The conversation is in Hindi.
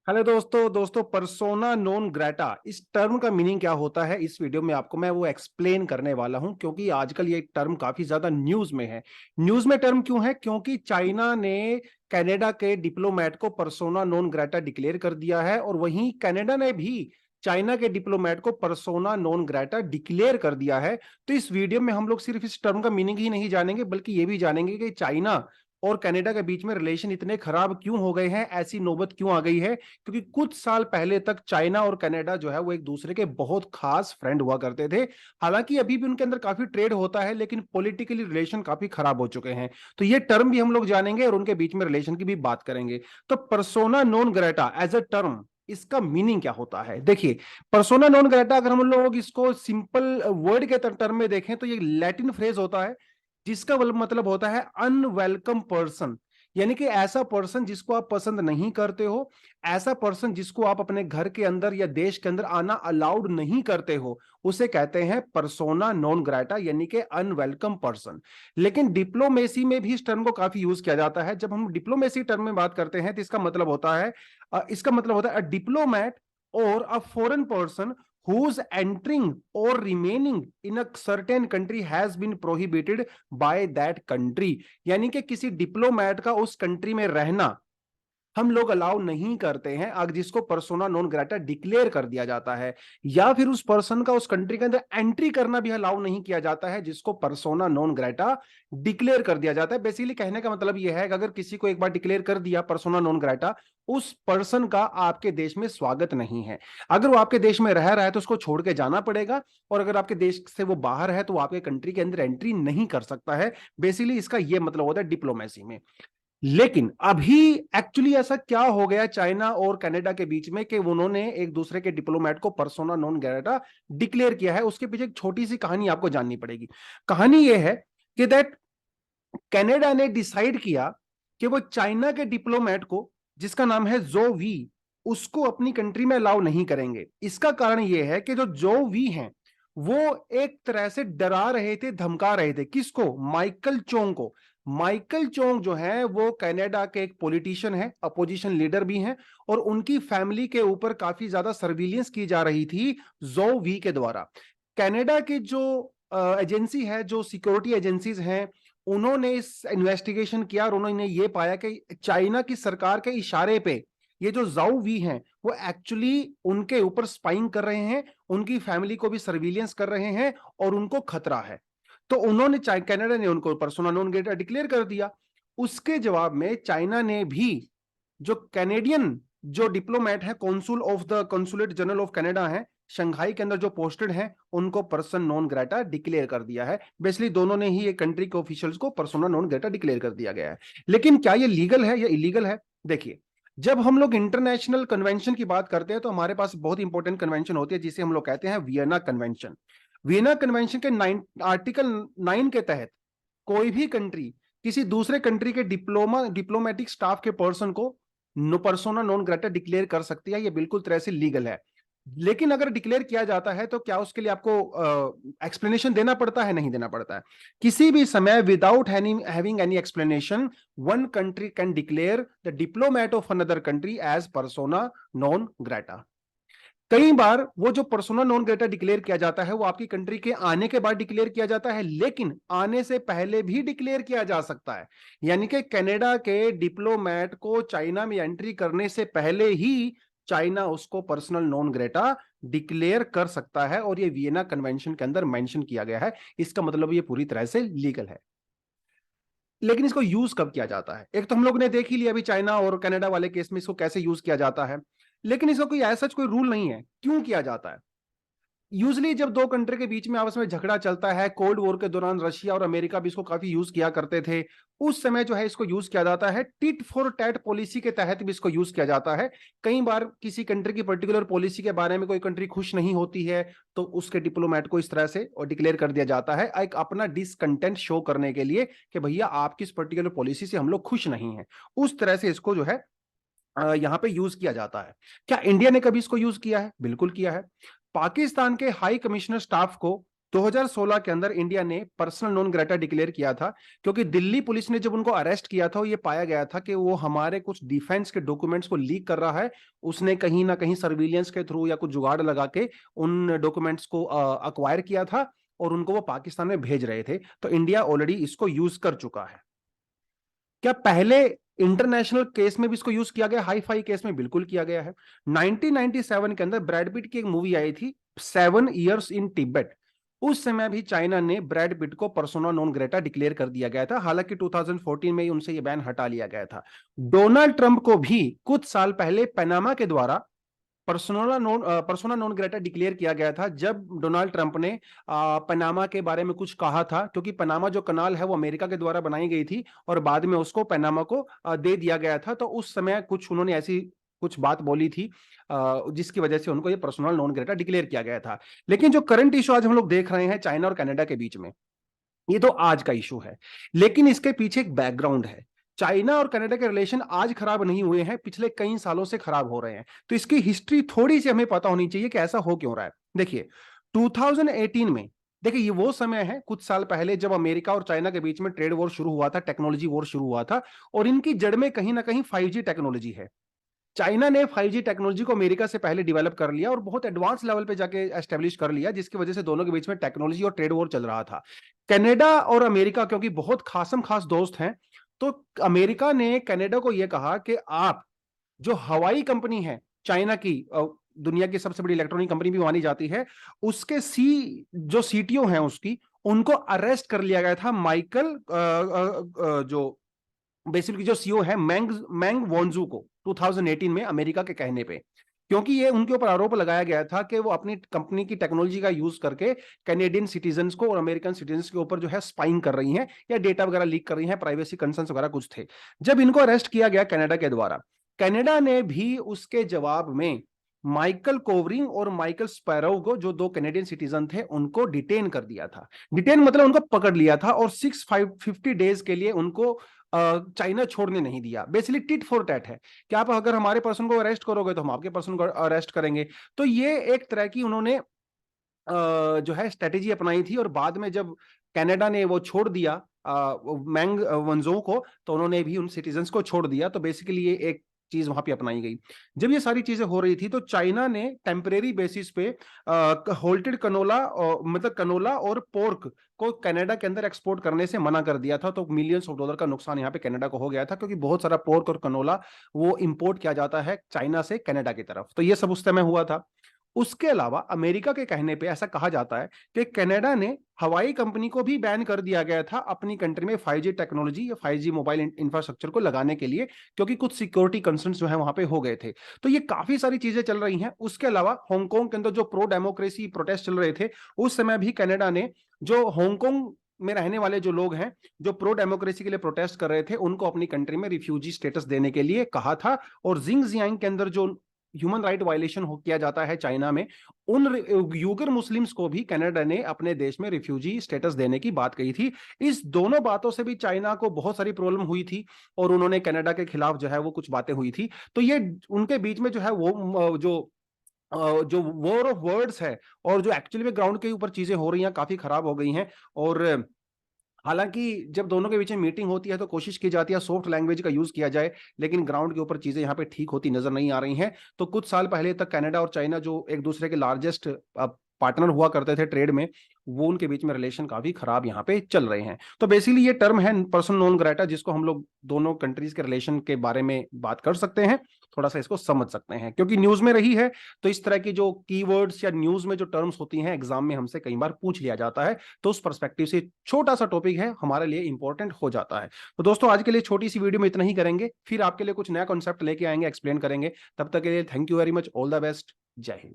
हेलो दोस्तों पर्सोना नॉन ग्रेटा इस टर्म का मीनिंग क्या होता है। इस वीडियो में आपको मैं वो एक्सप्लेन करने वाला हूं, क्योंकि आजकल ये टर्म काफी ज्यादा न्यूज में है। न्यूज में टर्म क्यों है? क्योंकि चाइना ने कनाडा के डिप्लोमेट को पर्सोना नॉन ग्रेटा डिक्लेयर कर दिया है, और वहीं कनाडा ने भी चाइना के डिप्लोमेट को पर्सोना नॉन ग्रेटा डिक्लेयर कर दिया है। तो इस वीडियो में हम लोग सिर्फ इस टर्म का मीनिंग ही नहीं जानेंगे, बल्कि ये भी जानेंगे कि चाइना और कनाडा के बीच में रिलेशन इतने खराब क्यों हो गए हैं, ऐसी नौबत क्यों आ गई है। क्योंकि कुछ साल पहले तक चाइना और कनाडा जो है वो एक दूसरे के बहुत खास फ्रेंड हुआ करते थे। हालांकि अभी भी उनके अंदर काफी ट्रेड होता है, लेकिन पॉलिटिकली रिलेशन काफी खराब हो चुके हैं। तो ये टर्म भी हम लोग जानेंगे और उनके बीच में रिलेशन की भी बात करेंगे। तो persona non grata as a term, इसका मीनिंग क्या होता है? देखिए, पर्सोना नॉन ग्रेटा अगर हम लोग इसको सिंपल वर्ड के टर्म में देखें तो ये लैटिन फ्रेज होता है, जिसका मतलब होता है अनवेलकम पर्सन। यानी कि ऐसा पर्सन जिसको आप पसंद नहीं करते हो, ऐसा पर्सन जिसको आप अपने घर के अंदर या देश के अंदर आना अलाउड नहीं करते हो, उसे कहते हैं पर्सोना नॉन ग्रेटा, यानी कि अनवेलकम पर्सन। लेकिन डिप्लोमेसी में भी इस टर्म को काफी यूज किया जाता है। जब हम डिप्लोमेसी टर्म में बात करते हैं तो इसका मतलब होता है अ डिप्लोमेट और a foreign person whose entering or remaining in a certain country has been prohibited by that country। यानी कि किसी डिप्लोमेट का उस कंट्री में रहना हम लोग अलाउ नहीं करते हैं, अगर जिसको पर्सोना नॉन ग्रेटा डिक्लेयर कर दिया जाता है। या फिर उस पर्सन का उस कंट्री के अंदर एंट्री करना भी अलाउ नहीं किया जाता है, जिसको पर्सोना नॉन ग्रेटा डिक्लेयर कर दिया जाता है। बेसिकली कहने का मतलब यह है कि अगर किसी को एक बार डिक्लेयर कर दिया पर्सोना नॉन ग्रेटा, उस पर्सन का आपके देश में स्वागत नहीं है। अगर वो आपके देश में रह रहा है तो उसको छोड़ के जाना पड़ेगा, और अगर आपके देश से वो बाहर है तो वो आपके कंट्री के अंदर एंट्री नहीं कर सकता है। बेसिकली इसका यह मतलब होता है डिप्लोमेसी में। लेकिन अभी एक्चुअली ऐसा क्या हो गया चाइना और कनाडा के बीच में कि उन्होंने एक दूसरे के डिप्लोमेट को पर्सोना नॉन ग्रेटा डिक्लेयर किया है? उसके पीछे एक छोटी सी कहानी आपको जाननी पड़ेगी। कहानी यह है कि दैट कनाडा ने डिसाइड किया कि वो चाइना के डिप्लोमेट को, जिसका नाम है जो वी, उसको अपनी कंट्री में अलाउ नहीं करेंगे। इसका कारण यह है कि जो वी हैं वो एक तरह से डरा रहे थे, धमका रहे थे। किसको? माइकल चोंग को। माइकल चोंग जो है वो कनाडा के एक पॉलिटिशियन है, अपोजिशन लीडर भी हैं, और उनकी फैमिली के ऊपर काफी ज्यादा सर्विलियंस की जा रही थी जो वी के द्वारा। कनाडा की जो एजेंसी है, जो सिक्योरिटी एजेंसीज हैं, उन्होंने इस इन्वेस्टिगेशन किया और उन्होंने ये पाया कि चाइना की सरकार के इशारे पे ये जो जाओ वी हैं वो एक्चुअली उनके ऊपर स्पाइंग कर रहे हैं, उनकी फैमिली को भी सर्विलियंस कर रहे हैं, और उनको खतरा है। तो उन्होंने कनाडा ने उनको पर्सोना नॉन ग्रेटा डिक्लेयर कर दिया। उसके जवाब में चाइना ने भी जो कैनेडियन जो डिप्लोमेट है, consul of the consulate general of Canada है, शंघाई के अंदर जो पोस्टेड हैं, उनको पर्सन नॉन ग्रेटा डिक्लेयर कर दिया है। बेसिकली दोनों ने ही एक कंट्री के ऑफिशियल्स को पर्सोना नॉन ग्रेटा डिक्लेयर कर दिया गया है। लेकिन क्या ये लीगल है या इलीगल है? देखिए, जब हम लोग इंटरनेशनल कन्वेंशन की बात करते हैं तो हमारे पास बहुत इंपॉर्टेंट कन्वेंशन होती है, जिसे हम लोग कहते हैं वियना कन्वेंशन। वियना कन्वेंशन के आर्टिकल 9 के तहत कोई भी कंट्री किसी दूसरे कंट्री के डिप्लोमेटिक स्टाफ के पर्सन को no persona non grata declare कर सकती है। ये बिल्कुल तरह से लीगल है। लेकिन अगर डिक्लेयर किया जाता है तो क्या उसके लिए आपको एक्सप्लेनेशन देना पड़ता है? नहीं देना पड़ता है। किसी भी समय without having any explanation one country can declare the diplomat of another country as persona non grata. कई बार वो जो पर्सोना नॉन ग्रेटा डिक्लेयर किया जाता है वो आपकी कंट्री के आने के बाद डिक्लेयर किया जाता है, लेकिन आने से पहले भी डिक्लेयर किया जा सकता है। यानी कि कनाडा के डिप्लोमेट को चाइना में एंट्री करने से पहले ही चाइना उसको पर्सनल नॉन ग्रेटा डिक्लेयर कर सकता है, और ये वियना कन्वेंशन के अंदर मेंशन किया गया है। इसका मतलब ये पूरी तरह से लीगल है। लेकिन इसको यूज कब किया जाता है? एक तो हम लोग ने देख ही लिया अभी चाइना और कनाडा वाले केस में इसको कैसे यूज किया जाता है। लेकिन इसका कोई ऐसा कोई रूल नहीं है क्यों किया जाता है। यूजली जब दो कंट्री के बीच में आपस में झगड़ा चलता है, कोल्ड वॉर के दौरान रशिया और अमेरिका भी इसको काफी यूज किया करते थे, उस समय जो है इसको यूज किया जाता है। टिट फॉर टैट पॉलिसी के तहत भी इसको यूज किया जाता है। कई बार किसी कंट्री की पर्टिकुलर पॉलिसी के बारे में कोई कंट्री खुश नहीं होती है तो उसके डिप्लोमेट को इस तरह से और डिक्लेयर कर दिया जाता है, एक अपना डिसकंटेंट शो करने के लिए कि भैया आपकी इस पर्टिकुलर पॉलिसी से हम लोग खुश नहीं है। उस तरह से इसको जो है यहां पे यूज किया जाता है। क्या इंडिया ने कभी इसको यूज किया है? बिल्कुल किया है। पाकिस्तान के हाई कमिश्नर स्टाफ को 2016 के अंदर इंडिया ने पर्सनल नॉन ग्रेटा डिक्लेयर किया था, क्योंकि दिल्ली पुलिस ने जब उनको अरेस्ट किया था, ये पाया गया था कि वो हमारे कुछ डिफेंस के डॉक्यूमेंट्स को लीक कर रहा है। उसने कहीं ना कहीं सर्विलियंस के थ्रू या कुछ जुगाड़ लगा के उन डॉक्यूमेंट्स को अक्वायर किया था और उनको वो पाकिस्तान में भेज रहे थे। तो इंडिया ऑलरेडी इसको यूज कर चुका है। क्या पहले इंटरनेशनल केस में भी इसको यूज किया गया? हाई फाई केस में बिल्कुल किया गया है। 1997 के अंदर ब्रैड पिट की एक मूवी आई थी, 7 इयर्स इन तिब्बत। उस समय भी चाइना ने ब्रैड पिट को पर्सोना नॉन ग्रेटा डिक्लेयर कर दिया गया था। हालांकि 2014 में ही उनसे यह बैन हटा लिया गया था। डोनाल्ड ट्रंप को भी कुछ साल पहले पनामा के द्वारा पर्सोना नॉन ग्रेटा डिक्लेयर किया गया था, जब डोनाल्ड ट्रंप ने पनामा के बारे में कुछ कहा था, क्योंकि पनामा जो कनाल है वो अमेरिका के द्वारा बनाई गई थी और बाद में उसको पनामा को दे दिया गया था। तो उस समय कुछ उन्होंने ऐसी कुछ बात बोली थी जिसकी वजह से उनको ये पर्सनल नॉन ग्रेटा डिक्लेयर किया गया था। लेकिन जो करंट इशू आज हम लोग देख रहे हैं चाइना और कनाडा के बीच में, ये तो आज का इशू है, लेकिन इसके पीछे एक बैकग्राउंड है। चाइना और कनाडा के रिलेशन आज खराब नहीं हुए हैं, पिछले कई सालों से खराब हो रहे हैं। तो इसकी हिस्ट्री थोड़ी सी हमें पता होनी चाहिए कि ऐसा हो क्यों रहा है। देखिए 2018 में, देखिए ये वो समय है कुछ साल पहले जब अमेरिका और चाइना के बीच में ट्रेड वॉर शुरू हुआ था, टेक्नोलॉजी वॉर शुरू हुआ था, और इनकी जड़ में कहीं ना कहीं 5G टेक्नोलॉजी है। चाइना ने 5G टेक्नोलॉजी को अमेरिका से पहले डेवलप कर लिया और बहुत एडवांस लेवल पे जाके एस्टेब्लिश कर लिया, जिसकी वजह से दोनों के बीच में टेक्नोलॉजी और ट्रेड वॉर चल रहा था। कनाडा और अमेरिका क्योंकि बहुत खासम खास दोस्त हैं, तो अमेरिका ने कनाडा को यह कहा कि आप जो हवाई कंपनी है चाइना की, दुनिया की सबसे बड़ी इलेक्ट्रॉनिक कंपनी भी मानी जाती है, उसके जो सीटीओ हैं उसकी, उनको अरेस्ट कर लिया गया था। माइकल जो बेसिकली जो सीईओ है मैंग मैंग वोंजू को 2018 में अमेरिका के कहने पे, क्योंकि ये उनके ऊपर आरोप लगाया गया था कि वो अपनी कंपनी की टेक्नोलॉजी का यूज करके कैनेडियन सिटीजन्स को और अमेरिकन सिटीजन्स के ऊपर जो है स्पाइंग कर रही हैं या डेटा वगैरह लीक कर रही हैं, प्राइवेसी कंसर्न्स वगैरह कुछ थे। जब इनको अरेस्ट किया गया कनाडा के द्वारा, कनाडा ने भी उसके जवाब में माइकल कोवरिंग और माइकल स्पैरो को, जो दो कैनेडियन सिटीजन थे, उनको डिटेन कर दिया था। डिटेन मतलब उनको पकड़ लिया था और 650 डेज के लिए उनको चाइना छोड़ने नहीं दिया। बेसिकली टिट फॉर टैट है कि आप अगर हमारे पर्सन को अरेस्ट करोगे तो हम आपके पर्सन को अरेस्ट करेंगे। तो ये एक तरह की उन्होंने जो है स्ट्रेटेजी अपनाई थी। और बाद में जब कनाडा ने वो छोड़ दिया मैंग वंजो को, तो उन्होंने भी उन सिटीजन्स को छोड़ दिया। तो बेसिकली ये एक चीज वहां पे अपनाई गई। जब ये सारी चीजें हो रही थी तो चाइना ने टेम्परेरी बेसिस पे होल्टेड कनोला, मतलब कनोला और पोर्क को कनाडा के अंदर एक्सपोर्ट करने से मना कर दिया था। तो मिलियंस ऑफ डॉलर का नुकसान यहाँ पे कनाडा को हो गया था, क्योंकि बहुत सारा पोर्क और कनोला वो इंपोर्ट किया जाता है चाइना से कनाडा की तरफ। तो ये सब उस समय हुआ था। उसके अलावा अमेरिका के कहने पे ऐसा कहा जाता है कि कनाडा ने हवाई कंपनी को भी बैन कर दिया गया था अपनी कंट्री में 5G टेक्नोलॉजी या 5G मोबाइल इंफ्रास्ट्रक्चर को लगाने के लिए, क्योंकि कुछ सिक्योरिटी कंसर्न्स जो है वहां पे हो गए थे। तो ये काफी सारी चीजें चल रही हैं। उसके अलावा हांगकांग के अंदर जो प्रो डेमोक्रेसी प्रोटेस्ट चल रहे थे, उस समय भी कनाडा ने जो हांगकांग में रहने वाले जो लोग हैं जो प्रो डेमोक्रेसी के लिए प्रोटेस्ट कर रहे थे, उनको अपनी कंट्री में रिफ्यूजी स्टेटस देने के लिए कहा था। और जिंगजियांग के अंदर जो ह्यूमन राइट वायलेशन हो किया जाता है चाइना में, उन यूगर मुस्लिम्स को भी कनाडा ने अपने देश में रिफ्यूजी स्टेटस देने की बात कही थी। इस दोनों बातों से भी चाइना को बहुत सारी प्रॉब्लम हुई थी और उन्होंने कनाडा के खिलाफ जो है वो कुछ बातें हुई थी। तो ये उनके बीच में जो है वो जो वॉर ऑफ वर्ड्स है और जो एक्चुअली में ग्राउंड के ऊपर चीजें हो रही हैं काफी खराब हो गई हैं। और हालांकि जब दोनों के बीच में मीटिंग होती है तो कोशिश की जाती है सॉफ्ट लैंग्वेज का यूज किया जाए, लेकिन ग्राउंड के ऊपर चीजें यहाँ पे ठीक होती नजर नहीं आ रही हैं। तो कुछ साल पहले तक कनाडा और चाइना जो एक दूसरे के लार्जेस्ट पार्टनर हुआ करते थे ट्रेड में, वो उनके बीच में रिलेशन काफी खराब यहाँ पे चल रहे हैं। तो बेसिकली ये टर्म है पर्सन नॉन ग्रेटा, जिसको हम लोग दोनों कंट्रीज के रिलेशन के बारे में बात कर सकते हैं, थोड़ा सा इसको समझ सकते हैं, क्योंकि न्यूज में रही है। तो इस तरह की जो कीवर्ड्स या न्यूज में जो टर्म्स होती हैं एग्जाम में हमसे कई बार पूछ लिया जाता है, तो उस पर्सपेक्टिव से छोटा सा टॉपिक है, हमारे लिए इंपॉर्टेंट हो जाता है। तो दोस्तों आज के लिए छोटी सी वीडियो में इतना ही करेंगे, फिर आपके लिए कुछ नया कॉन्सेप्ट लेके आएंगे, एक्सप्लेन करेंगे। तब तक के लिए thank you very much, all the best, जय हिंद।